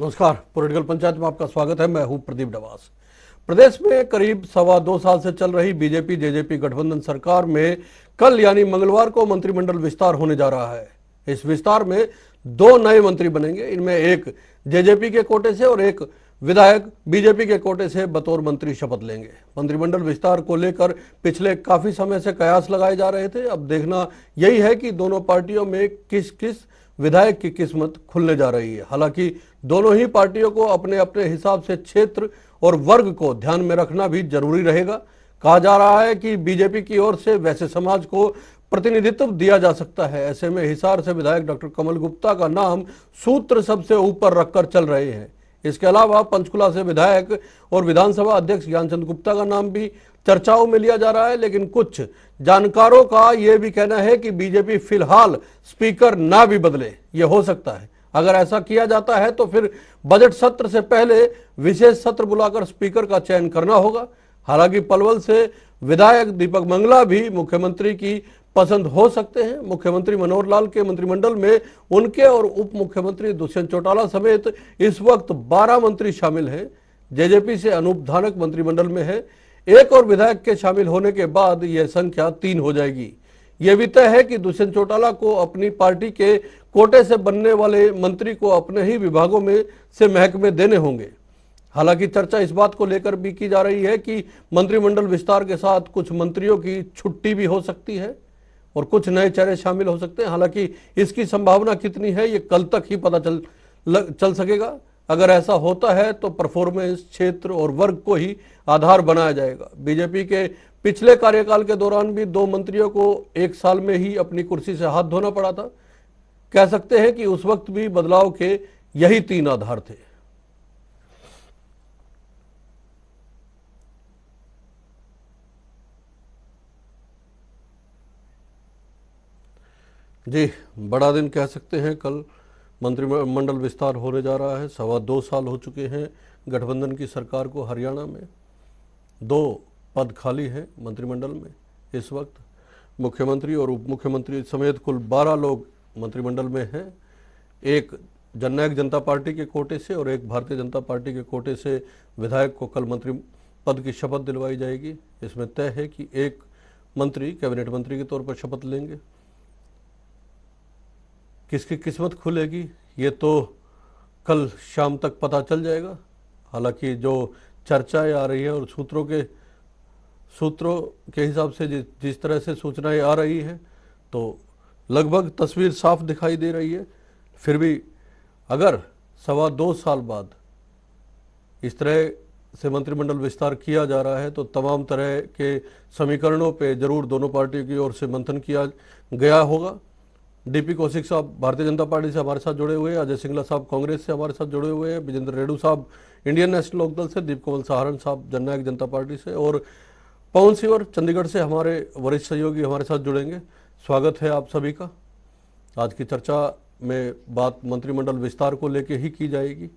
नमस्कार, पॉलिटिकल पंचायत में आपका स्वागत है। मैं हूं प्रदीप डवास। प्रदेश में करीब 2.25 साल से चल रही बीजेपी जेजेपी गठबंधन सरकार में कल यानी मंगलवार को मंत्रिमंडल विस्तार होने जा रहा है। इस विस्तार में 2 नए मंत्री बनेंगे। इनमें एक जेजेपी के कोटे से और एक विधायक बीजेपी के कोटे से बतौर मंत्री शपथ लेंगे। मंत्रिमंडल विस्तार को लेकर पिछले काफी समय से कयास लगाए जा रहे थे। अब देखना यही है कि दोनों पार्टियों में किस किस विधायक की किस्मत खुलने जा रही है। हालांकि दोनों ही पार्टियों को अपने अपने हिसाब से क्षेत्र और वर्ग को ध्यान में रखना भी जरूरी रहेगा। कहा जा रहा है कि बीजेपी की ओर से वैसे समाज को प्रतिनिधित्व दिया जा सकता है। ऐसे में हिसार से विधायक डॉक्टर कमल गुप्ता का नाम सूत्र सबसे ऊपर रखकर चल रहे हैं। इसके अलावा पंचकुला से विधायक और विधानसभा अध्यक्ष ज्ञानचंद गुप्ता का नाम भी चर्चाओं में लिया जा रहा है। लेकिन कुछ जानकारों का यह भी कहना है कि बीजेपी फिलहाल स्पीकर ना भी बदले। यह हो सकता है। अगर ऐसा किया जाता है तो फिर बजट सत्र से पहले विशेष सत्र बुलाकर स्पीकर का चयन करना होगा। हालांकि पलवल से विधायक दीपक मंगला भी मुख्यमंत्री की पसंद हो सकते हैं। मुख्यमंत्री मनोहर लाल के मंत्रिमंडल में उनके और उप मुख्यमंत्री दुष्यंत चौटाला समेत इस वक्त 12 मंत्री शामिल हैं। जेजेपी से अनूप धानक मंत्रिमंडल में है। एक और विधायक के शामिल होने के बाद यह संख्या 3 हो जाएगी। यह भी तय है कि दुष्यंत चौटाला को अपनी पार्टी के कोटे से बनने वाले मंत्री को अपने ही विभागों में से महकमे देने होंगे। हालांकि चर्चा इस बात को लेकर भी की जा रही है कि मंत्रिमंडल विस्तार के साथ कुछ मंत्रियों की छुट्टी भी हो सकती है और कुछ नए चेहरे शामिल हो सकते हैं। हालांकि इसकी संभावना कितनी है ये कल तक ही पता चल सकेगा। अगर ऐसा होता है तो परफॉर्मेंस, क्षेत्र और वर्ग को ही आधार बनाया जाएगा। बीजेपी के पिछले कार्यकाल के दौरान भी 2 मंत्रियों को 1 साल में ही अपनी कुर्सी से हाथ धोना पड़ा था। कह सकते हैं कि उस वक्त भी बदलाव के यही 3 आधार थे। जी, बड़ा दिन कह सकते हैं। कल मंत्रिमंडल विस्तार होने जा रहा है। 2.25 साल हो चुके हैं गठबंधन की सरकार को। हरियाणा में 2 पद खाली हैं मंत्रिमंडल में। इस वक्त मुख्यमंत्री और उप मुख्यमंत्री समेत कुल 12 लोग मंत्रिमंडल में हैं। एक जननायक जनता पार्टी के कोटे से और एक भारतीय जनता पार्टी के कोटे से विधायक को कल मंत्री पद की शपथ दिलवाई जाएगी। इसमें तय है कि एक मंत्री कैबिनेट मंत्री के तौर पर शपथ लेंगे। किसकी किस्मत खुलेगी ये तो कल शाम तक पता चल जाएगा। हालांकि जो चर्चाएं आ रही है और सूत्रों के हिसाब से जिस तरह से सूचनाएं आ रही है तो लगभग तस्वीर साफ दिखाई दे रही है। फिर भी अगर 2.25 साल बाद इस तरह से मंत्रिमंडल विस्तार किया जा रहा है तो तमाम तरह के समीकरणों पे जरूर दोनों पार्टियों की ओर से मंथन किया गया होगा। डीपी कौशिक साहब भारतीय जनता पार्टी से हमारे साथ जुड़े हुए हैं, अजय सिंगला साहब कांग्रेस से हमारे साथ जुड़े हुए हैं, विजेंद्र रेड्डू साहब इंडियन नेशनल लोकदल से, दीप कमल सहारण साहब जननायक जनता पार्टी से और पवन सिंह चंडीगढ़ से हमारे वरिष्ठ सहयोगी हमारे साथ जुड़ेंगे। स्वागत है आप सभी का। आज की चर्चा में बात मंत्रिमंडल विस्तार को लेकर ही की जाएगी।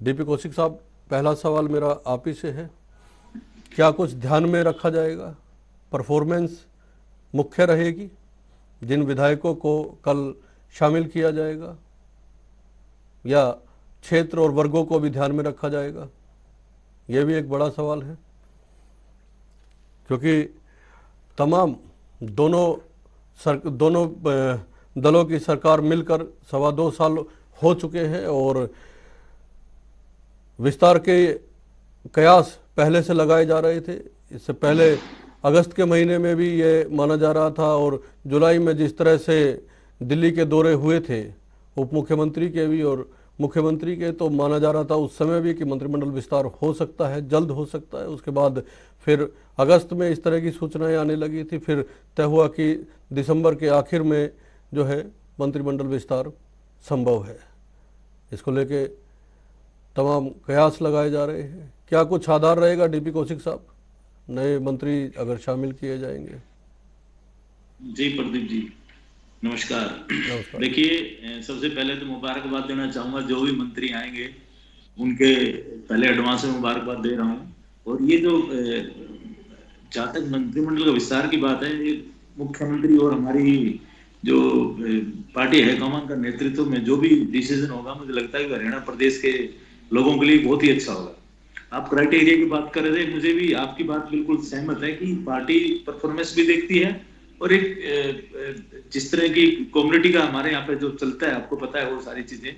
डीपी कौशिक साहब, पहला सवाल मेरा आप ही से है। क्या कुछ ध्यान में रखा जाएगा? परफॉर्मेंस मुख्य रहेगी? जिन विधायकों को कल शामिल किया जाएगा या क्षेत्र और वर्गों को भी ध्यान में रखा जाएगा? यह भी एक बड़ा सवाल है, क्योंकि तमाम दोनों दलों की सरकार मिलकर 2.25 साल हो चुके हैं और विस्तार के कयास पहले से लगाए जा रहे थे। इससे पहले अगस्त के महीने में भी ये माना जा रहा था और जुलाई में जिस तरह से दिल्ली के दौरे हुए थे उप मुख्यमंत्री के भी और मुख्यमंत्री के, तो माना जा रहा था उस समय भी कि मंत्रिमंडल विस्तार हो सकता है, जल्द हो सकता है। उसके बाद फिर अगस्त में इस तरह की सूचनाएं आने लगी थी। फिर तय हुआ कि दिसंबर के आखिर में जो है मंत्रिमंडल विस्तार संभव है। इसको लेके तमाम कयास लगाए जा रहे हैं। क्या कुछ आधार रहेगा डीपी कौशिक साहब, नए मंत्री अगर शामिल किए जाएंगे? जी प्रदीप जी, नमस्कार। देखिए, सबसे पहले तो मुबारकबाद देना चाहूंगा जो भी मंत्री आएंगे उनके पहले एडवांस में मुबारकबाद दे रहा हूँ। और ये जो जहाँ तक मंत्रिमंडल का विस्तार की बात है, ये मुख्यमंत्री और हमारी जो पार्टी हाईकमान का नेतृत्व में जो भी डिसीजन होगा, मुझे लगता है कि हरियाणा प्रदेश के लोगों के लिए बहुत ही अच्छा होगा। आप क्राइटेरिया की बात कर रहे थे, मुझे भी आपकी बात बिल्कुल सहमत है कि पार्टी परफॉर्मेंस भी देखती है, और एक जिस तरह की कम्युनिटी का हमारे यहाँ पे जो चलता है, आपको पता है वो सारी चीजें,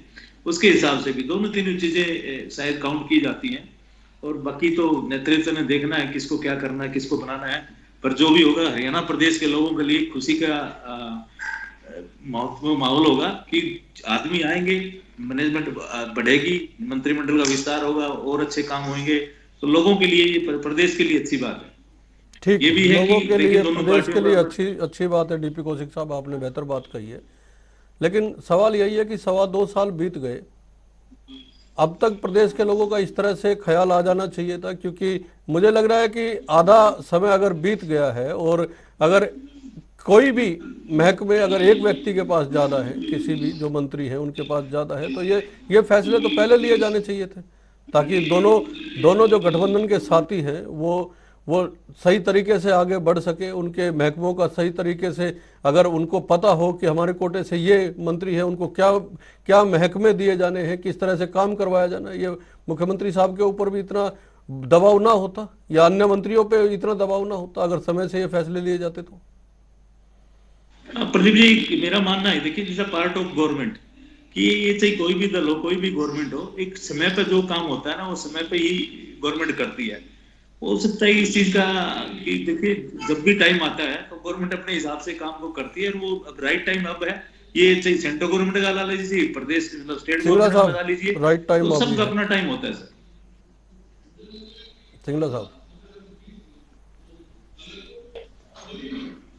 उसके हिसाब से भी दोनों तीनों चीजें शायद काउंट की जाती हैं। और बाकी तो नेतृत्व ने देखना है किसको क्या करना है, किसको बनाना है। पर जो भी होगा, हरियाणा प्रदेश के लोगों के लिए खुशी का माहौल होगा कि आदमी आएंगे, मैनेजमेंट बढ़ेगी, मंत्रिमंडल का विस्तार होगा, और अच्छे काम होंगे, तो लोगों के लिए, ये प्रदेश के लिए अच्छी बात है। ठीक ये है, भी है कि लोगों के देखिए लिए, दोनों प्रदेश के पार्टियों लिए का अच्छी अच्छी बात है। डीपी कौशिक साहब, आपने बेहतर बात कही है, लेकिन सवाल यही है कि 2.25 साल बीत गए, अब तक प्रदेश के लोगों का इस तरह से ख्याल आ जाना चाहिए था, क्योंकि मुझे लग रहा है कि आधा समय अगर बीत गया है, और अगर कोई भी महकमे अगर एक व्यक्ति के पास ज्यादा है, किसी भी जो मंत्री हैं उनके पास ज्यादा है, तो ये फैसले तो पहले लिए जाने चाहिए थे, ताकि दोनों दोनों जो गठबंधन के साथी हैं वो सही तरीके से आगे बढ़ सके। उनके महकमों का सही तरीके से, अगर उनको पता हो कि हमारे कोटे से ये मंत्री है, उनको क्या क्या महकमे दिए जाने हैं, किस तरह से काम करवाया जाना है, ये मुख्यमंत्री साहब के ऊपर भी इतना दबाव ना होता, या अन्य मंत्रियों पे इतना दबाव ना होता, अगर समय से ये फैसले लिए जाते तो। प्रदीप जी, मेरा मानना है, देखिए जैसा पार्ट ऑफ गवर्नमेंट, कि ये चाहे कोई भी दल हो, कोई भी गवर्नमेंट हो, एक समय पे जो काम होता है ना, वो समय पे ही गवर्नमेंट करती है। हो सकता है इस चीज का कि देखिए, जब भी टाइम आता है तो गवर्नमेंट अपने हिसाब से काम को करती है, और वो अब राइट टाइम अब है। ये चाहे सेंट्रल गवर्नमेंट का ला लीजिए, प्रदेश मतलब स्टेट सिंगला गवर्नमेंट का लगा साहब, लीजिए, राइट टाइम तो अभी सबका है। अपना टाइम होता है सर। सिंगला साहब,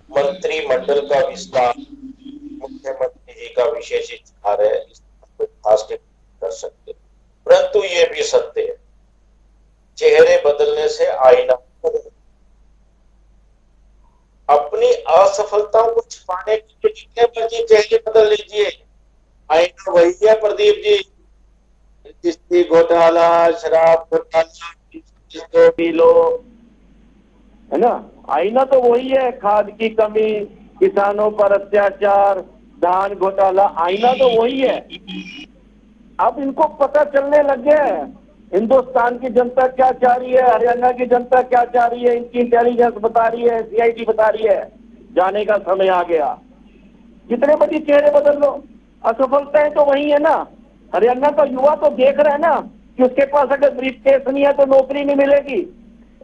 मंत्रिमंडल का विस्तार मुख्यमंत्री जी का विशेष इख्तियार है, इस पर खास टिप्पणी कर सकते, परंतु ये भी सत्य है, चेहरे बदलने से आईना बदल। अपनी असफलताओं को छिपाने के लिए जितने मर्जी चेहरे बदल लीजिए, आईना वही है प्रदीप जी। किस्ती घोटाला, शराब घोटाला, जो भी लो, है ना, आईना तो वही है। खाद की कमी, किसानों पर अत्याचार, धान घोटाला, आईना तो वही है। अब इनको पता चलने लग गया है हिंदुस्तान की जनता क्या चाह रही है, हरियाणा की जनता क्या चाह रही है, इनकी इंटेलिजेंस बता रही है, सीआईडी बता रही है, जाने का समय आ गया। जितने बड़ी चेहरे बदल लो, असफलताएं तो वही है ना। हरियाणा का युवा तो देख रहा है ना कि उसके पास अगर ब्रीफकेस नहीं है तो नौकरी नहीं मिलेगी।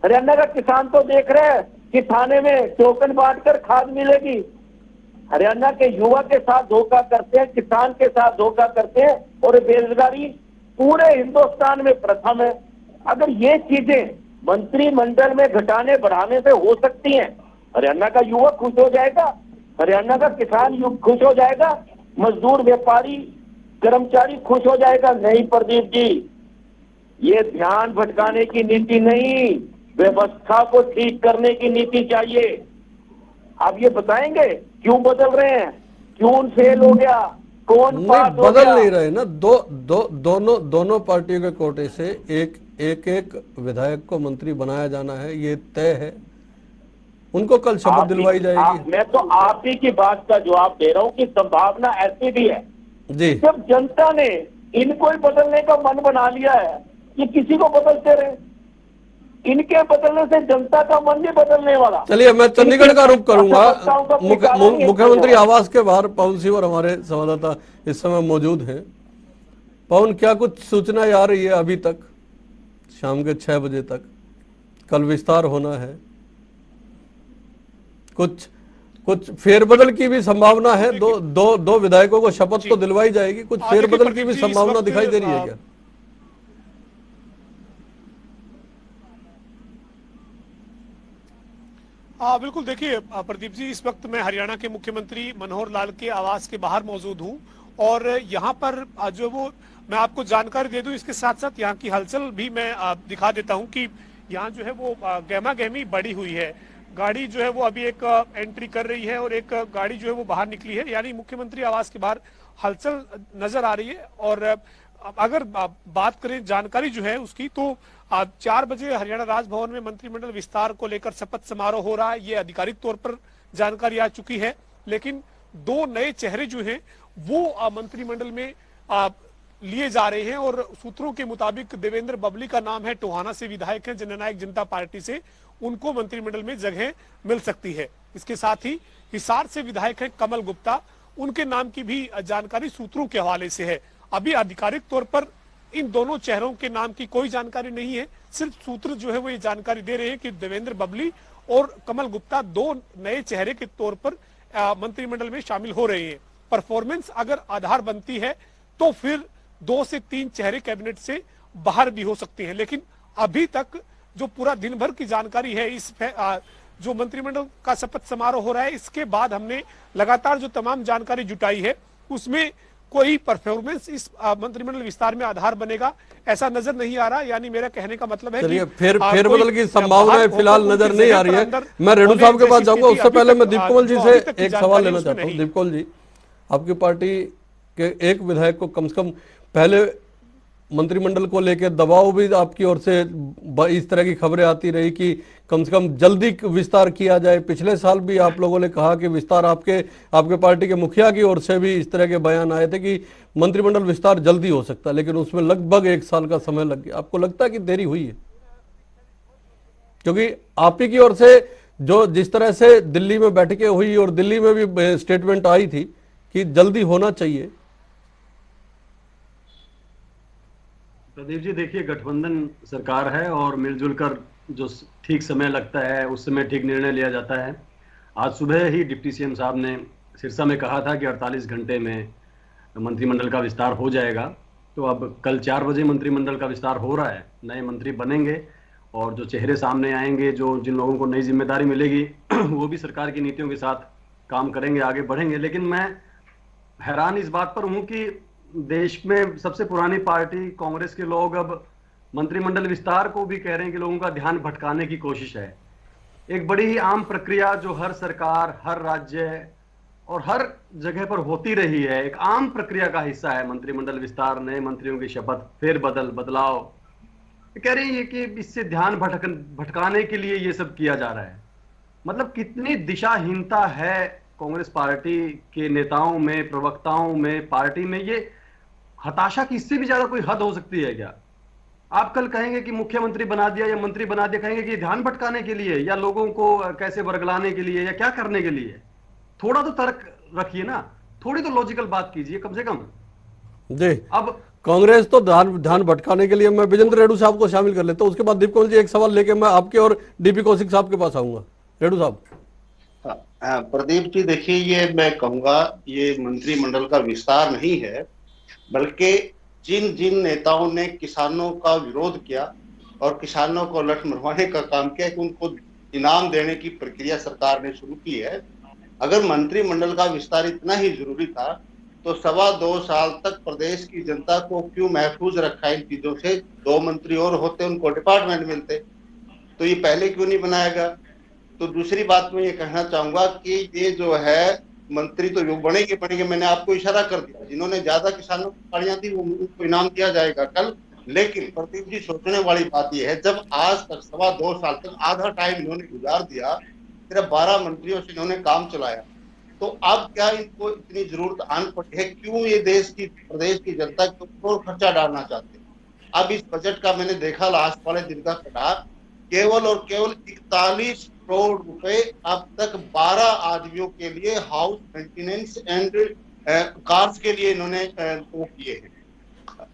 हरियाणा का किसान तो देख रहा है कि थाने में टोकन बांटकर खाद मिलेगी। हरियाणा के युवा के साथ धोखा करते हैं, किसान के साथ धोखा करते हैं, और बेरोजगारी पूरे हिंदुस्तान में प्रथम है। अगर ये चीजें मंत्रिमंडल में घटाने बढ़ाने से हो सकती हैं, हरियाणा का युवा खुश हो जाएगा, हरियाणा का किसान खुश हो जाएगा, मजदूर, व्यापारी, कर्मचारी खुश हो जाएगा। नहीं प्रदीप जी, ये ध्यान भटकाने की नीति नहीं, व्यवस्था को ठीक करने की नीति चाहिए। आप ये बताएंगे क्यों बदल रहे हैं, क्यों फेल हो गया, कौन नहीं पास हो बदल गया? नहीं रहे ना। दोनों पार्टियों के कोटे से एक विधायक को मंत्री बनाया जाना है, ये तय है। उनको कल शपथ दिलवाई जाएगी। मैं तो आप ही की बात का जवाब दे रहा हूं कि संभावना ऐसी भी है जी, जब जनता ने इनको ही बदलने का मन बना लिया है, ये किसी को बदलते रहे, इनके बदलने से जनता का मन नहीं बदलने वाला। चलिए मैं चंडीगढ़ का रुख करूंगा। असफलताओं का निकाला नहीं मुख्यमंत्री है। आवास के बाहर पवन सिंह और हमारे संवाददाता इस समय मौजूद हैं। पवन, क्या कुछ सूचनाएं आ रही है अभी तक? शाम के 6 बजे तक कल विस्तार होना है, कुछ कुछ फेरबदल की भी संभावना है। दो विधायकों को शपथ तो दिलवाई जाएगी, कुछ फेरबदल की भी संभावना दिखाई दे रही है क्या? हाँ बिल्कुल, देखिए प्रदीप जी, इस वक्त मैं हरियाणा के मुख्यमंत्री मनोहर लाल के आवास के बाहर मौजूद हूँ, और यहाँ पर जो वो मैं आपको जानकारी दे दूं, इसके साथ साथ यहाँ की हलचल भी मैं दिखा देता हूँ कि यहाँ जो है वो गहमा गहमी बढ़ी हुई है। गाड़ी जो है वो अभी एक एंट्री कर रही है और एक गाड़ी जो है वो बाहर निकली है, यानी मुख्यमंत्री आवास के बाहर हलचल नजर आ रही है। और अगर बात करें जानकारी जो है उसकी, तो 4 बजे हरियाणा राजभवन में मंत्रिमंडल विस्तार को लेकर शपथ समारोह हो रहा है, ये आधिकारिक तौर पर जानकारी आ चुकी है। लेकिन 2 नए चेहरे जो हैं वो मंत्रिमंडल में लिए जा रहे हैं और सूत्रों के मुताबिक देवेंद्र बबली का नाम है, टोहाना से विधायक हैं जननायक जनता पार्टी से, उनको मंत्रिमंडल में जगह मिल सकती है। इसके साथ ही हिसार से विधायक हैं कमल गुप्ता, उनके नाम की भी जानकारी सूत्रों के हवाले से है। अभी आधिकारिक तौर पर इन दोनों चेहरों के नाम की कोई जानकारी नहीं है, सिर्फ सूत्र जो है वो ये जानकारी दे रहे हैं कि देवेंद्र बबली और कमल गुप्ता 2 नए चेहरे के तौर पर मंत्रिमंडल में शामिल हो रहे हैं। परफॉर्मेंस अगर आधार बनती है तो फिर 2 से 3 चेहरे कैबिनेट से बाहर भी हो सकते हैं, लेकिन अभी तक जो पूरा दिन भर की जानकारी है, इस जो मंत्रिमंडल का शपथ समारोह हो रहा है इसके बाद हमने लगातार जो तमाम जानकारी जुटाई है उसमें कोई परफॉर्मेंस इस मंत्रिमंडल विस्तार में आधार बनेगा ऐसा नजर नहीं आ रहा। यानी मेरा कहने का मतलब है कि फेरबदल की संभावनाएं फिलहाल नजर नहीं आ रही है। मैं रेणु साहब के पास जाऊंगा, उससे पहले मैं दीपकमल जी से एक सवाल लेना चाहता हूँ। दीपकमल जी, आपकी पार्टी के एक विधायक को कम से कम पहले मंत्रिमंडल को लेकर दबाव भी आपकी ओर से इस तरह की खबरें आती रही कि कम से कम जल्दी विस्तार किया जाए। पिछले साल भी आप लोगों ने कहा कि विस्तार आपके पार्टी के मुखिया की ओर से भी इस तरह के बयान आए थे कि मंत्रिमंडल विस्तार जल्दी हो सकता है, लेकिन उसमें लगभग 1 साल का समय लग गया। आपको लगता है कि देरी हुई है? क्योंकि आप ही की ओर से जो जिस तरह से दिल्ली में बैठकें हुई और दिल्ली में भी स्टेटमेंट आई थी कि जल्दी होना चाहिए। प्रदीप जी, देखिए, गठबंधन सरकार है और मिलजुल कर जो ठीक समय लगता है उस समय ठीक निर्णय लिया जाता है। आज सुबह ही डिप्टी सीएम साहब ने सिरसा में कहा था कि 48 घंटे में मंत्रिमंडल का विस्तार हो जाएगा। तो अब कल 4 बजे मंत्रिमंडल का विस्तार हो रहा है, नए मंत्री बनेंगे और जो चेहरे सामने आएंगे, जो जिन लोगों को नई जिम्मेदारी मिलेगी वो भी सरकार की नीतियों के साथ काम करेंगे, आगे बढ़ेंगे। लेकिन मैं हैरान इस बात पर हूँ कि देश में सबसे पुरानी पार्टी कांग्रेस के लोग अब मंत्रिमंडल विस्तार को भी कह रहे हैं कि लोगों का ध्यान भटकाने की कोशिश है। एक बड़ी ही आम प्रक्रिया जो हर सरकार, हर राज्य और हर जगह पर होती रही है, एक आम प्रक्रिया का हिस्सा है मंत्रिमंडल विस्तार, नए मंत्रियों की शपथ, बदलाव। कह रही है कि इससे ध्यान भटकाने के लिए ये सब किया जा रहा है। मतलब कितनी दिशाहीनता है कांग्रेस पार्टी के नेताओं में, प्रवक्ताओं में, पार्टी में। ये हताशा की इससे भी ज्यादा कोई हद हो सकती है क्या? आप कल कहेंगे कि मुख्यमंत्री बना दिया या मंत्री बना दिया, कहेंगे कि ध्यान भटकाने के लिए या लोगों को कैसे वर्गलाने के लिए या क्या करने के लिए? थोड़ा तो तर्क रखिए ना, थोड़ी तो लॉजिकल बात कीजिए कम से कम जी। अब कांग्रेस तो ध्यान भटकाने के लिए, मैं विजेंद्र रेणु साहब को शामिल कर लेता हूं, उसके बाद दीपकमल जी एक सवाल लेके मैं आपके और डीपी कौशिक साहब के पास आऊंगा। रेणु साहब। प्रदीप जी, देखिए, ये मैं कहूंगा ये मंत्रिमंडल का विस्तार नहीं है, बल्कि जिन जिन नेताओं ने किसानों का विरोध किया और किसानों को लठ मरवाने का काम किया, कि उनको इनाम देने की प्रक्रिया सरकार ने शुरू की है। अगर मंत्रिमंडल का विस्तार इतना ही जरूरी था तो 2.25 साल तक प्रदेश की जनता को क्यों महफूज रखा इन चीजों से? 2 मंत्री और होते, उनको डिपार्टमेंट मिलते, तो ये पहले क्यों नहीं बनाया गया? तो दूसरी बात मैं ये कहना चाहूंगा कि ये जो है मंत्री तो यूं बनेंगे, मैंने आपको इशारा कर दिया, जिन्होंने ज्यादा किसानों की गाड़ियां थी वो उनको इनाम दिया जाएगा कल। लेकिन प्रदीप जी, सोचने वाली बात यह है, जब आज तक 2.25 साल तक आधा टाइम इन्होंने गुजार दिया, सिर्फ 12 मंत्रियों से इन्होंने काम चलाया, तो अब क्या इनको इतनी जरूरत आन पड़ी है? क्यों ये प्रदेश की जनता के ऊपर खर्चा डालना चाहते हैं? अब इस बजट का मैंने देखा लास्ट वाले दिन का कटा, केवल और केवल 41 करोड़ रुपए अब तक 12 आदमियों के लिए हाउस मेंटेनेंस एंड कार्स के लिए इन्होंने वो किए हैं,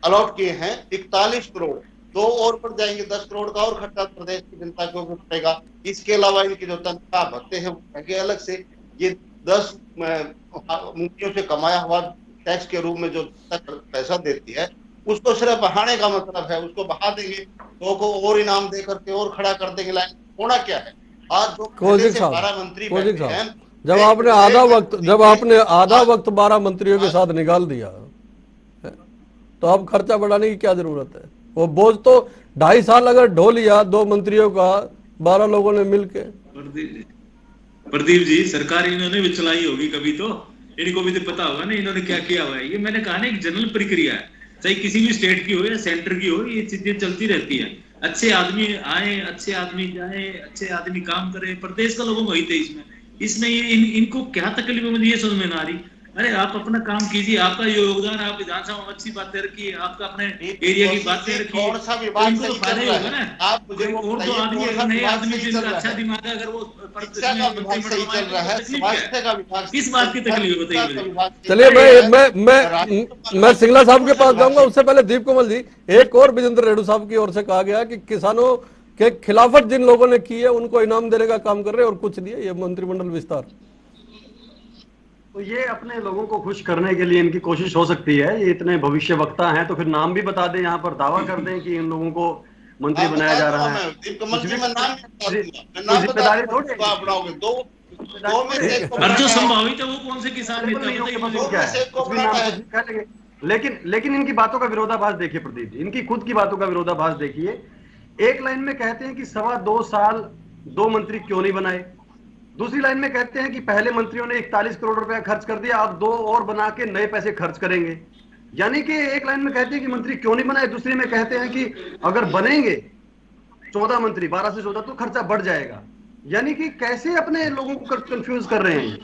अलॉट किए हैं 41 करोड़। 2 और पर जाएंगे, 10 करोड़ का और खर्चा प्रदेश की जनता के ऊपर पड़ेगा। इसके अलावा इनकी जो तनख्वाह भत्ते हैं वो अलग से, ये 10 मुखियों से कमाया हुआ टैक्स के रूप में जो पैसा देती है उसको सिर्फ बढ़ाने का मतलब है, उसको बढ़ा देंगे, 2 को और इनाम दे करके और खड़ा कर देंगे। लाइन होना क्या है? आज जो 12 मंत्री बैठे हैं, जब आपने आधा वक्त 12 मंत्रियों के साथ निकाल दिया तो अब खर्चा बढ़ाने की क्या जरूरत है? वो बोझ तो 2.5 साल अगर ढो लिया 2 मंत्रियों का 12 लोगों ने मिलके। प्रदीप जी, सरकार इन्होंने भी चलाई होगी कभी, तो इनको भी तो पता होगा ना इन्होंने क्या किया हुआ है। ये मैंने कहा ना, एक जनरल प्रक्रिया है, चाहे किसी भी स्टेट की हो या सेंटर की हो, ये चीजें चलती रहती है। अच्छे आदमी आए, अच्छे आदमी जाए, अच्छे आदमी काम करे, प्रदेश का लोगों को हित है इसमें। इसमें इनको क्या तकलीफ है, मुझे ये समझ में ना आ रही। अरे आप अपना काम कीजिए, आपका योगदान, आप विधानसभा में अच्छी बातें रखिए, आपका अपने एरिया की बातें रखिए, कौन सा विभाग इनको तो सही फायदा चल ही रहा होगा है? ना। आप मुझे वो और तो बताइए, आदमी, कौन सा नए विभाग आदमी सही जिनका चल रहा अच्छा है? दिमाग है, अगर वो शिक्षा का विभाग सही चल रहा है, स्वास्थ्य का विभाग किस बात की तकलीफ है बताइए मुझे। चलिए मैं सिंगला साहब के पास जाऊंगा, उससे पहले दीप कमल जी, एक और विजेंद्र रेड्डू साहब की ओर से कहा गया कि किसानों के खिलाफत जिन लोगों ने की है उनको इनाम देने का काम कर रहे हैं और कुछ नहीं है ये मंत्रिमंडल विस्तार। तो ये अपने लोगों को खुश करने के लिए इनकी कोशिश हो सकती है। ये इतने भविष्य वक्ता हैं तो फिर नाम भी बता दें, यहाँ पर दावा कर दें कि इन लोगों को मंत्री बनाया जा रहा है। दीप कमल जी, मैं नाम जिम्मेदारी थोड़ी अपनाओगे? दो में से एक को और जो बनाना है। संभावित है वो कौन से किसान नेता है बताइए मुझे। दो में से एक को बनाना है। लेकिन इनकी बातों का विरोधाभास देखिए प्रदीप जी, इनकी खुद की बातों का विरोधाभास देखिए। एक लाइन में कहते हैं कि 2.25 साल 2 मंत्री क्यों नहीं बनाए, दूसरी लाइन में कहते हैं कि पहले मंत्रियों ने 41 करोड़ रुपया खर्च कर दिया, अब 2 और बना के नए पैसे खर्च करेंगे। यानी कि एक लाइन में कहते हैं कि मंत्री क्यों नहीं बनाए, दूसरी में कहते हैं कि अगर बनेंगे 14 मंत्री, 12 से 14, तो खर्चा बढ़ जाएगा। यानी कि कैसे अपने लोगों को कंफ्यूज कर रहे हैं।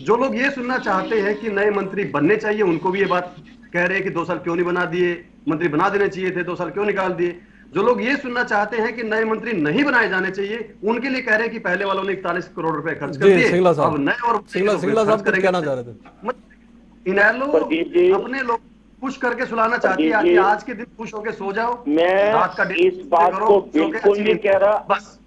जो लोग ये सुनना चाहते हैं कि नए मंत्री बनने चाहिए, उनको भी ये बात कह रहे हैं कि 2 साल क्यों नहीं बना दिए, मंत्री बना देने चाहिए थे, 2 साल क्यों निकाल दिए। जो लोग ये सुनना चाहते हैं कि नए मंत्री नहीं बनाए जाने चाहिए, उनके लिए कह रहे हैं कि पहले वालों ने 41 करोड़ रुपए खर्च कर दिए, अब नए और सिंगला साहब कुछ कहना चाह रहे थे। इनैलो अपने लोग खुश करके सुलाना चाहती है कि आज के दिन खुश होके सो जाओ, मैं रात का इस बात को बिल्कुल नहीं कह रहा बस।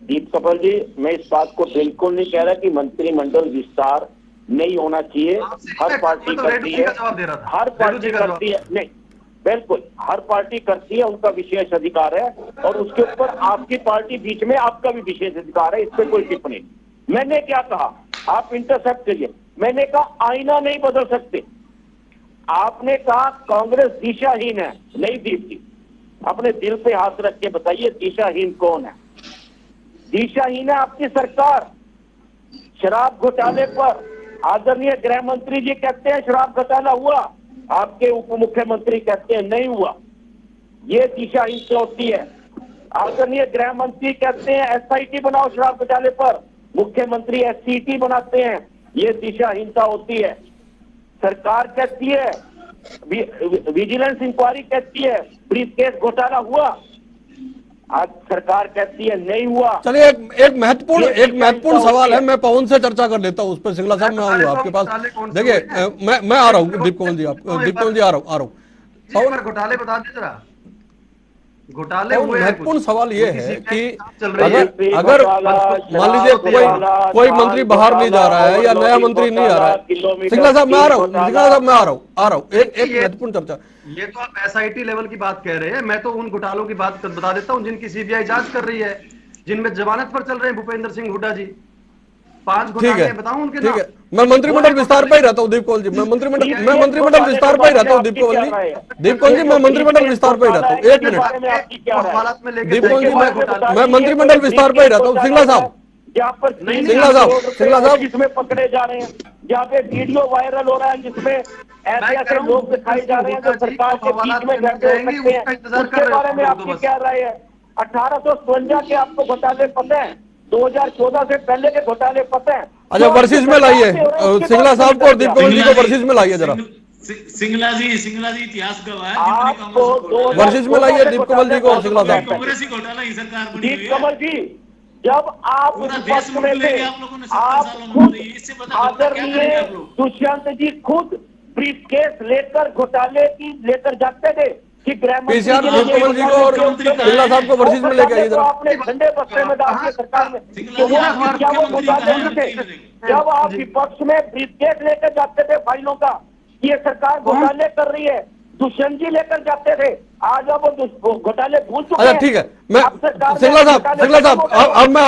दीप कमल जी, मैं इस बात को बिल्कुल नहीं कह रहा कि मंत्रिमंडल विस्तार नहीं होना चाहिए। हर पार्टी करती है, हर पार्टी करती है, नहीं बिल्कुल हर पार्टी करती है, उनका विशेष अधिकार है और उसके ऊपर आपकी पार्टी बीच में आपका भी विशेष अधिकार है, इस पर कोई टिप्पणी नहीं। मैंने क्या कहा, आप इंटरसेप्ट करिए। मैंने कहा आईना नहीं बदल सकते। आपने कहा कांग्रेस दिशाहीन है। नहीं दीप जी, अपने दिल पे हाथ रख के बताइए दिशाहीन कौन है? दिशाहीन है आपकी सरकार। शराब घोटाले पर आदरणीय गृह मंत्री जी कहते हैं शराब घोटाला हुआ, आपके उप मुख्यमंत्री कहते हैं नहीं हुआ। ये दिशाहीनता होती है। आदरणीय गृह मंत्री कहते हैं एसआईटी बनाओ शराब घोटाले पर, मुख्यमंत्री एससीटी बनाते हैं, ये दिशाहीनता होती है। सरकार कहती है, विजिलेंस इंक्वायरी कहती है ब्रीफकेस घोटाला हुआ, आज सरकार कहती है नहीं हुआ। चलिए एक महत्वपूर्ण सवाल है, मैं पवन से चर्चा कर लेता हूँ उस पर। सिंगला साहब मैं आऊंगा आपके पास। देखिए मैं आ रहा हूँ दीप कमल जी, दीप कमल जी आ रहा हूँ। पवन घोटाले बता दे जरा, घोटाले हुए। महत्वपूर्ण सवाल ये है कि अगर मान लीजिए कोई मंत्री बाहर नहीं जा रहा है या नया मंत्री नहीं आ रहा है। सिंगला साहब मैं आ रहा हूँ, सिंगला साहब मैं आ रहा हूँ। एक महत्वपूर्ण चर्चा। ये तो आप एसआईटी लेवल की बात कह रहे हैं, मैं तो उन घोटालों की बात बता देता हूँ जिनकी सीबीआई जांच कर रही है, जिनमें जमानत पर चल रहे हैं भूपेंद्र सिंह हुड्डा जी। 5 घोटाले बताऊं उनके नाम? मैं मंत्रिमंडल विस्तार पर ही रहता हूँ दीप कमल जी, मैं मंत्रिमंडल विस्तार पर ही रहता हूँ दीप कमल जी, मैं मंत्रिमंडल विस्तार पर ही रहता हूँ। 1 मिनट दीप कमल जी, मैं मंत्रिमंडल विस्तार पर ही रहता हूँ। सिंगला साहब, सिंगला साहब जिसमें पकड़े जा रहे हैं, जहाँ पे वीडियो वायरल हो रहा है जिसमें ऐसे ऐसे लोग दिखाए जा रहे हैं जो सरकार के बीच में बैठे हो सकते हैं, उसके बारे में आपकी क्या राय है? 1857 के आपको घोटाले पता है, 2014 से पहले के घोटाले पता है? अच्छा वर्सेस में लाइए सिंगला साहब को और दीप कमल जी को वर्सेस में लाइए जरा। सिंगला जी इतिहास गवाह है, वर्सेस में लाइए दीप कमल जी को और सिंगला साहब। कांग्रेस ही घोटाला ही सरकार बनी हुई दीप है। कमल जी, जब आप विपक्ष में थे, आप खुद आदरणीय दुष्यंत जी खुद ब्रीफकेस लेकर घोटाले की लेकर जाते थे कि गृह मंत्री दीप कमल जी को और सिंगला साहब को वर्सेस में लेके आइए जरा। आपने झंडे बस्ते में डाल के सरकार में क्या वो घोटाले नहीं थे? जब आप विपक्ष में ब्रीफकेस लेकर जाते थे फाइलों का, ये सरकार घोटाले कर रही है, दुष्यंत जी लेकर जाते थे, आज अब वो घोटाले भूल चुके हैं। अच्छा ठीक है, मैं सिंगला साहब अब मैं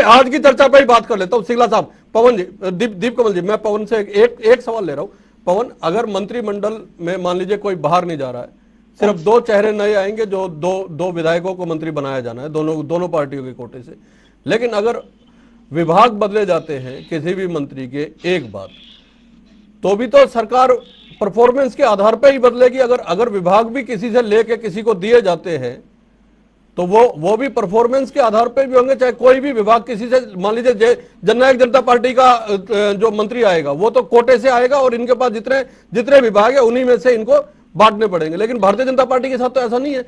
आज की चर्चा पर ही बात कर लेता हूँ। सिंगला साहब, पवन जी, दीप कमल जी, मैं पवन से एक सवाल ले रहा हूँ। पवन, अगर मंत्रिमंडल में मान लीजिए कोई बाहर नहीं जा रहा है, सिर्फ 2 चेहरे नए आएंगे, जो दो विधायकों को मंत्री बनाया जाना है दोनों पार्टियों के कोटे से, लेकिन अगर विभाग बदले जाते हैं किसी भी मंत्री के एक बार, तो भी तो सरकार परफॉर्मेंस के आधार पर ही बदलेगी। अगर विभाग भी किसी से लेके किसी को दिए जाते हैं तो वो भी परफॉर्मेंस के आधार पर भी होंगे, चाहे कोई भी विभाग किसी से, मान लीजिए जननायक जनता पार्टी का जो मंत्री आएगा वो तो कोटे से आएगा और इनके पास जितने जितने विभाग है उन्हीं में से इनको बांटने पड़ेंगे। लेकिन भारतीय जनता पार्टी के साथ तो ऐसा नहीं है।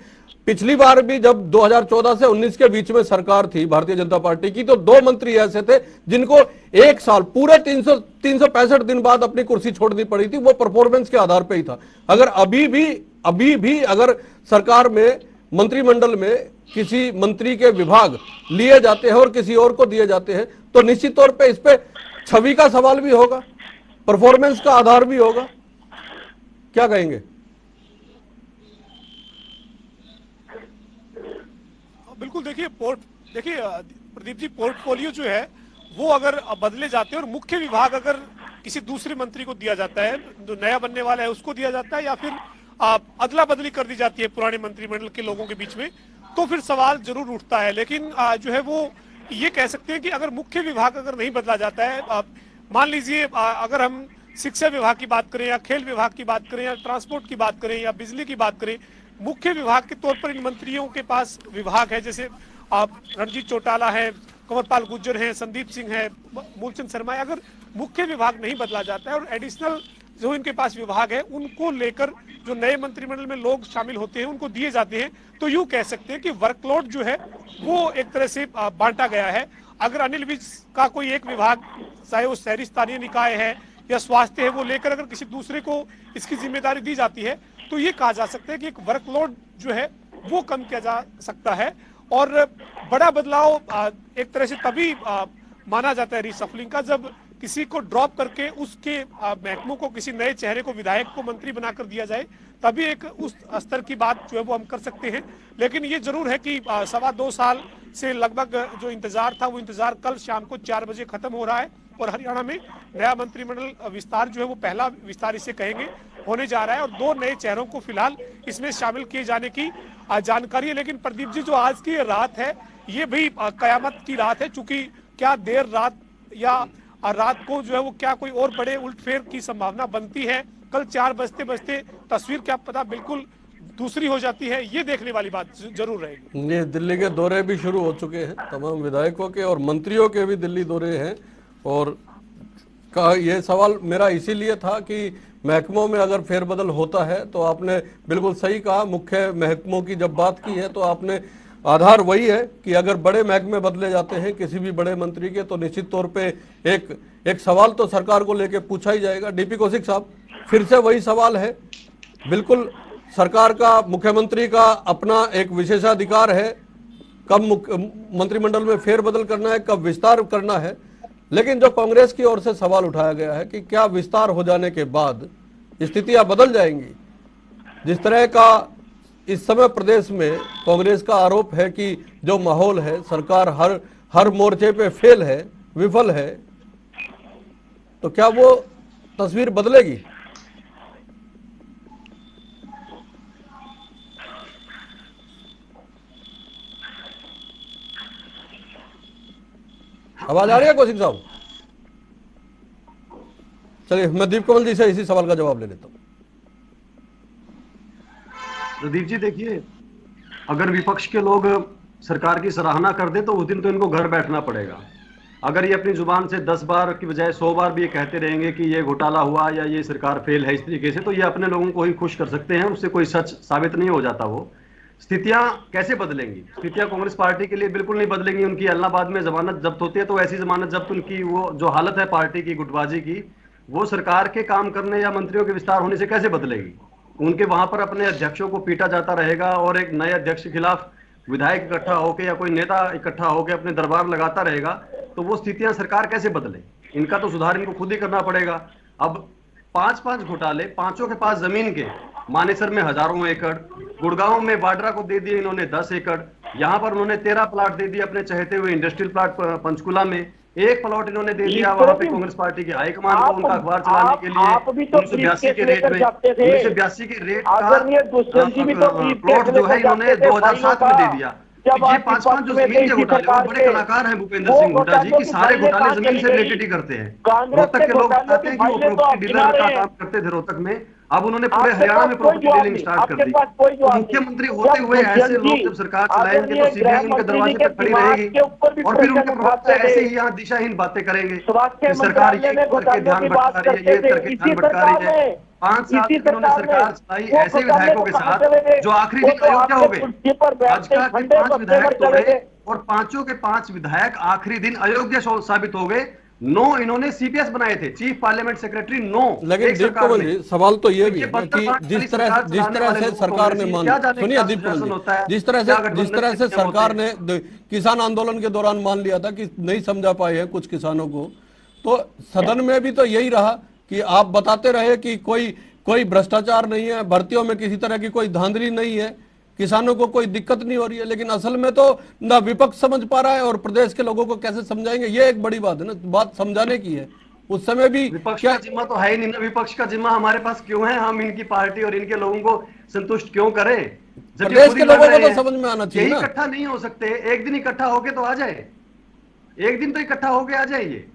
पिछली बार भी जब 2014 से 19 के बीच में सरकार थी भारतीय जनता पार्टी की, तो 2 मंत्री ऐसे थे जिनको एक साल पूरे 365 दिन बाद अपनी कुर्सी छोड़नी पड़ी थी। वो परफॉर्मेंस के आधार पर ही था। अगर अभी भी अगर सरकार में, मंत्रिमंडल में किसी मंत्री के विभाग लिए जाते हैं और किसी और को दिए जाते हैं तो निश्चित तौर पे इस पे छवि का सवाल भी होगा, परफॉर्मेंस का आधार भी होगा। क्या कहेंगे? बिल्कुल, देखिए प्रदीप जी, पोर्टफोलियो जो है वो अगर बदले जाते हैं और मुख्य विभाग अगर किसी दूसरे मंत्री को दिया जाता है, जो नया बनने वाला है उसको दिया जाता है, या फिर अदला बदली कर दी जाती है पुराने मंत्रिमंडल के लोगों के बीच में, तो फिर सवाल जरूर उठता है। लेकिन जो है वो ये कह सकते हैं कि अगर मुख्य विभाग अगर नहीं बदला जाता है, मान लीजिए अगर हम शिक्षा विभाग की बात करें या खेल विभाग की बात करें या ट्रांसपोर्ट की बात करें या बिजली की बात करें, मुख्य विभाग के तौर पर इन मंत्रियों के पास विभाग है, जैसे रणजीत चौटाला है, कंवरपाल गुर्जर है, संदीप सिंह है, मूलचंद शर्मा है। अगर मुख्य विभाग नहीं बदला जाता है और एडिशनल जो इनके पास विभाग है उनको लेकर जो नए मंत्रिमंडल में लोग शामिल होते हैं उनको दिए जाते हैं, तो यूं कह सकते हैं कि वर्कलोड जो है वो एक तरह से बांटा गया है। अगर अनिल विज का कोई एक विभाग, चाहे वो शहरी स्थानीय निकाय है या स्वास्थ्य है, वो लेकर अगर किसी दूसरे को इसकी जिम्मेदारी दी जाती है तो ये कहा जा सकता है कि एक वर्कलोड जो है वो कम किया जा सकता है। और बड़ा बदलाव एक तरह से तभी माना जाता है रिसफलिंग का, जब किसी को ड्रॉप करके उसके महकमों को किसी नए चेहरे को, विधायक को मंत्री बनाकर दिया जाए, तभी एक उस स्तर की बात जो है वो हम कर सकते हैं। लेकिन ये जरूर है कि 2.25 साल से लगभग जो इंतजार था वो इंतजार कल शाम को 4 बजे खत्म हो रहा है और हरियाणा में नया मंत्रिमंडल विस्तार जो है वो पहला विस्तार इसे कहेंगे होने जा रहा है और 2 नए चेहरों को फिलहाल इसमें शामिल किए जाने की जानकारी है। लेकिन प्रदीप जी, जो आज की रात है ये भी कयामत की रात है, चूंकि क्या देर रात या रात को जो है वो क्या कोई और बड़े उलटफेर की संभावना बनती है, कल 4 बजते बजते तस्वीर क्या पता बिल्कुल दूसरी हो जाती है, ये देखने वाली बात जरूर रहेगी। ये दिल्ली के दौरे भी शुरू हो चुके हैं, तमाम विधायकों के और मंत्रियों के भी दिल्ली दौरे हैं। और ये सवाल मेरा इसीलिए था कि महकमों में अगर फेरबदल होता है तो आपने बिल्कुल सही कहा, मुख्य महकमों की जब बात की है तो आपने आधार वही है कि अगर बड़े महकमे बदले जाते हैं किसी भी बड़े मंत्री के तो निश्चित तौर पे एक सवाल तो सरकार को लेके पूछा ही जाएगा। डीपी कौशिक साहब, फिर से वही सवाल है, बिल्कुल सरकार का, मुख्यमंत्री का अपना एक विशेषाधिकार है कब मंत्रिमंडल में फेरबदल करना है, कब विस्तार करना है। लेकिन जो कांग्रेस की ओर से सवाल उठाया गया है कि क्या विस्तार हो जाने के बाद स्थितियां बदल जाएंगी। जिस तरह का इस समय प्रदेश में कांग्रेस का आरोप है कि जो माहौल है, सरकार हर मोर्चे पे फेल है, विफल है, तो क्या वो तस्वीर बदलेगी? आवाज आ रही है कौशिक साहब? चलिए मैं दीप कमल जी से इसी सवाल का जवाब ले लेता हूं। प्रदीप जी, देखिए, अगर विपक्ष के लोग सरकार की सराहना कर दे तो उस दिन तो इनको घर बैठना पड़ेगा। अगर ये अपनी जुबान से 10 बार की बजाय 100 बार भी ये कहते रहेंगे कि ये घोटाला हुआ या ये सरकार फेल है इस तरीके से, तो ये अपने लोगों को ही खुश कर सकते हैं, उससे कोई सच साबित नहीं हो जाता। वो स्थितियां कैसे बदलेंगी? स्थितियां कांग्रेस पार्टी के लिए बिल्कुल नहीं बदलेंगी। उनकी इलाहाबाद में जमानत जब्त होती है तो ऐसी जमानत जब्त, उनकी वो जो हालत है पार्टी की गुटबाजी की, वो सरकार के काम करने या मंत्रियों के विस्तार होने से कैसे बदलेगी? उनके वहां पर अपने अध्यक्षों को पीटा जाता रहेगा और एक नए अध्यक्ष के खिलाफ विधायक इकट्ठा होकर या कोई नेता इकट्ठा होकर अपने दरबार लगाता रहेगा, तो वो स्थितियां सरकार कैसे बदले? इनका तो सुधार इनको खुद ही करना पड़ेगा। अब 5-5 घोटाले, पांचों के पास जमीन के, मानेसर में हजारों एकड़, गुड़गांव में वाड्रा को दे दिए इन्होंने 10 एकड़, यहाँ पर उन्होंने 13 प्लाट दे दिए अपने चहेते हुए इंडस्ट्रियल प्लाट पंचकुला में, 1 प्लॉट इन्होंने दे दिया वहां पे कांग्रेस पार्टी के हाईकमान को उनका अखबार चलाने के लिए 1982 के रेट में, 1982 के रेट का प्लॉट जो है इन्होंने 2007 में दे दिया। ये 5-5 जो जमीन के घोटाले, वो बड़े कलाकार हैं भूपेंद्र सिंह हुड्डा जी, की सारे घोटाले जमीन से रिलेटेड ही करते हैं। रोहतक के लोग बताते हैं कि वो प्रॉपर्टी डीलर का काम करते थे रोहतक में, अब उन्होंने पूरे हरियाणा में प्रॉपर्टी डीलिंग स्टार्ट कर दी। तो मुख्यमंत्री होते हुए ऐसे लोग जब सरकार चलाएंगे तो सीबीआई उनके दरवाजे पर खड़ी रहेगी और फिर उनके प्रवक्ता ऐसे ही यहाँ दिशाहीन बातें करेंगे कि सरकार ये करके ध्यान भटका रही है, ये करके ध्यान भटका रही है। 5 साल तक इन्होंने सरकार चलाई ऐसे विधायकों के साथ जो आखिरी दिन अयोध्या हो गए। भाजपा के 5 विधायक तोड़े और 5 के 5 विधायक आखिरी दिन अयोध्या साबित हो गए। 9 इन्होंने सीपीएस बनाए थे, चीफ पार्लियामेंट सेक्रेटरी 9। लेकिन दीप कमल जी सवाल तो ये भी है कि जिस तरह से सरकार ने सुनिए दीप कमल जी, जिस तरह से सरकार ने किसान आंदोलन के दौरान मान लिया था कि नहीं समझा पाए हैं कुछ किसानों को, तो सदन में भी तो यही रहा कि आप बताते रहे कि कोई भ्रष्टाचार नहीं है, भर्तियों में किसी तरह की कोई धांधली नहीं है, किसानों को कोई दिक्कत नहीं हो रही है। लेकिन असल में तो ना विपक्ष समझ पा रहा है और प्रदेश के लोगों को कैसे समझाएंगे, ये एक बड़ी बात है ना, बात समझाने की है। उस समय भी विपक्ष का जिम्मा तो है ही नहीं ना, विपक्ष का जिम्मा हमारे पास क्यों है? हम इनकी पार्टी और इनके लोगों को संतुष्ट क्यों करें? प्रदेश के लोगों को तो समझ में आना चाहिए ना। इकट्ठा नहीं हो सकते, एक दिन इकट्ठा होके तो आ जाए, एक दिन तो इकट्ठा होके आ जाइए।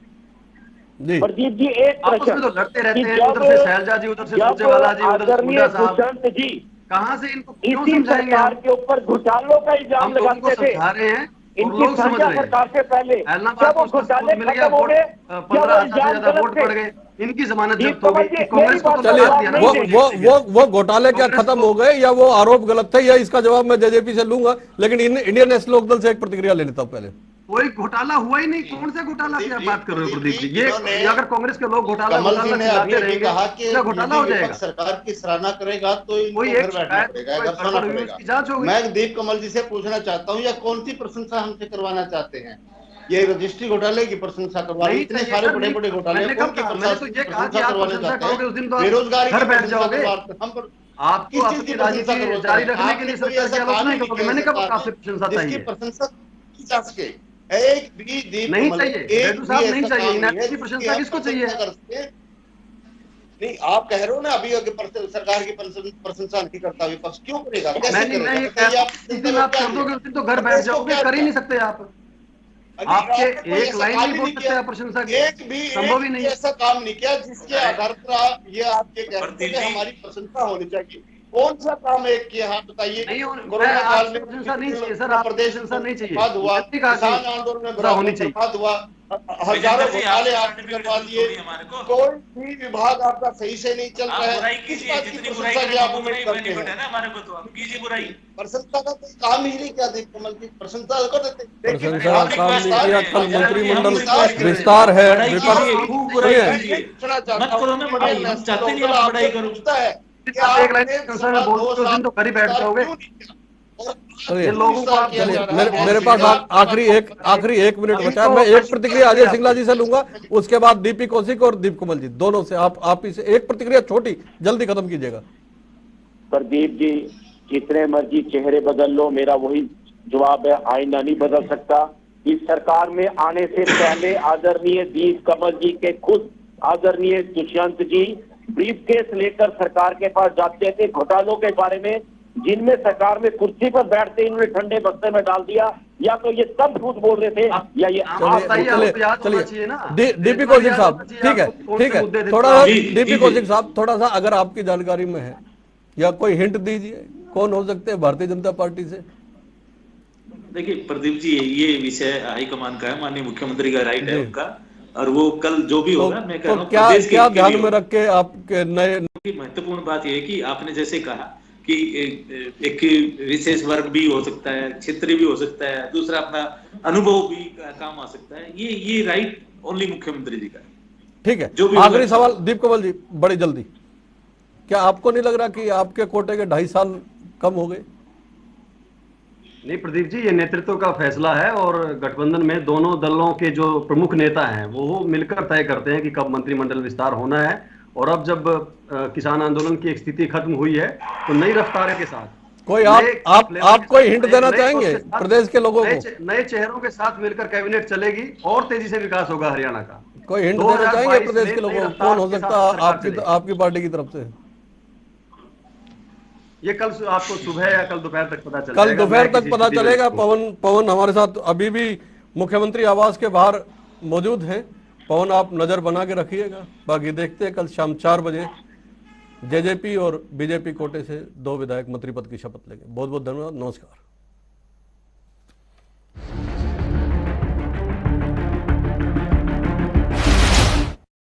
प्रदीप जी एक आपस में तो लड़ते रहते हैं, उधर से शैलजा जी, उधर से सुरजेवाला जी, उधर से मुंडा साहब जी, कहां से इनको क्यों समझाएंगे? सरकार के ऊपर घोटालों का इल्जाम लगाते थे, समझा रहे हैं इनकी साझा सरकार से पहले जब वो घोटाले खत्म हो गए, 15,000 से ज्यादा वोट पड़ गए, इनकी जमानत जब्त हो गई। कांग्रेस को तो चलिए वो घोटाले क्या खत्म हो गए या वो आरोप गलत थे, या इसका जवाब मैं जेजेपी से लूंगा, लेकिन इंडियन नेशनल लोकदल से एक प्रतिक्रिया ले लेता हूं पहले। कोई घोटाला हुआ ही नहीं, कौन से घोटाला की आप बात कर रहे हो प्रदीप जी? ये अगर कांग्रेस के लोग घोटाला रहेंगे घोटाला हो जाएगा। सरकार की सराहना करेगा तो कोई एक जांच होगी। मैं दीप कमल जी से पूछना चाहता हूँ, या कौन सी प्रशंसा हमसे करवाना चाहते हैं? ये रजिस्ट्री घोटाले की प्रशंसा करवानी, इतने सारे बड़े बड़े घोटाले बेरोजगारी घर बैठ जाओगे, आपको अपनी राजनीति जारी रखने के लिए सरकार की आलोचना करोगे। मैंने कब आपसे प्रशंसा चाहिए? प्रशंसा की जा सके, एक भी दीप नहीं चाहिए, नहीं चाहिए, इसकी प्रशंसा किसको चाहिए? नहीं, आप कह रहे हो ना अभी सरकार की प्रशंसा नहीं करता विपक्ष, क्यों करेगा? जिस दिन आप कर दोगे उस दिन तो घर बैठ जाओगे, कर ही नहीं सकते आप। आपके एक लाइन नहीं बोल सकते आप प्रशंसा की, एक भी संभव ही नहीं। ऐसा काम नहीं किया जिसके आधार पर ये आपके कहते हैं हमारी प्रशंसा होनी चाहिए। कौन सा काम एक किया, हाँ बताइए। कोरोना काल में प्रशंसा नहीं चाहिए सर, आप प्रशंसा नहीं चाहिए, हुआ किसान आंदोलन में होनी चाहिए, हुआ हजारों घोटाले आपने करवा दिए, कोई भी विभाग आपका सही से नहीं चल रहा है, किस बात की प्रशंसा की आप उम्मीद करते हैं? प्रशंसा का कोई काम ही नहीं किया दीप कमल जी, प्रशंसा कर देते। प्रशंसा का काम नहीं किया, कल मंत्रिमंडल विस्तार है, एक लाइन प्रशंसा में बोलते उस दिन तो घर ही बैठ जाओगे। लोगों को आप मेरे पास आखिरी एक मिनट बचा है। मैं एक प्रतिक्रिया अजय सिंगला जी से लूंगा, उसके बाद डीपी कौशिक और दीप कमल जी दोनों से आप इसे एक प्रतिक्रिया छोटी जल्दी खत्म कीजिएगा। प्रदीप जी जितने मर्जी चेहरे बदल लो, मेरा वही जवाब है, आईना नहीं बदल सकता। इस सरकार में आने से पहले आदरणीय दीप कमल जी के खुद आदरणीय दुष्यंत जी ब्रीफकेस लेकर सरकार के पास जाते थे घोटालों के बारे में, जिनमें सरकार में कुर्सी पर बैठते इन्होंने ठंडे बस्ते में डाल दिया, या तो ये सब झूठ बोल रहे थे या ये चलिए डीपी कौशिक साहब, ठीक है थोड़ा डीपी कौशिक साहब थोड़ा सा अगर आपकी जानकारी में है या कोई हिंट दीजिए, कौन हो सकते हैं भारतीय जनता पार्टी से? देखिए प्रदीप जी, ये विषय हाईकमान का है, माननीय मुख्यमंत्री का राइट है उनका, और वो कल जो भी होगा मैं कह रहा हूँ क्या ध्यान में रख के आपके नए महत्वपूर्ण बात यह है कि आपने जैसे कहा कि एक विशेष वर्ग भी हो सकता है, क्षेत्र भी हो सकता है, दूसरा अपना अनुभव भी काम आ सकता है, ये राइट ओनली मुख्यमंत्री जी का है। ठीक है, आखिरी सवाल दीप कमल जी बड़ी जल्दी, क्या आपको नहीं लग रहा कि आपके कोटे के 2.5 साल कम हो गए? नहीं प्रदीप जी, ये नेतृत्व का फैसला है और गठबंधन में दोनों दलों के जो प्रमुख नेता हैं वो मिलकर तय करते हैं कि कब मंत्रिमंडल विस्तार होना है। और अब जब किसान आंदोलन की एक स्थिति खत्म हुई है तो नई रफ्तार के साथ कोई आप कोई हिंट देना चाहेंगे प्रदेश के लोगों को? नए चेहरों के साथ मिलकर कैबिनेट चलेगी और तेजी से विकास होगा हरियाणा का। कोई हिंट देना चाहेंगे प्रदेश के लोगों को, कौन हो सकता है आपकी पार्टी की तरफ से? ये कल आपको सुबह या कल दोपहर तक पता चलेगा। कल दोपहर तक पता चलेगा। पवन हमारे साथ अभी भी मुख्यमंत्री आवास के बाहर मौजूद हैं। पवन आप नजर बना के रखिएगा, बाकी देखते हैं कल शाम 4 बजे जेजेपी और बीजेपी कोटे से 2 विधायक मंत्री पद की शपथ लेंगे। बहुत बहुत धन्यवाद, नमस्कार।